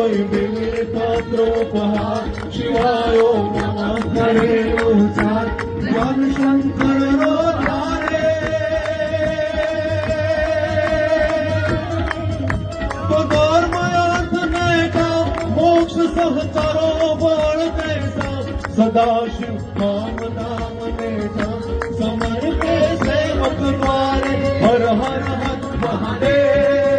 होय बिल्वपत्रोपहार शिवाय नमः करे उच्चार ज्ञान शंकर रोधारे तो धर्मयार्थ नैका मोक्ष सहचारो बळ देता सदाशिव नाम नाम नेता समर्पे सेवक द्वारे हर हर हर महादेव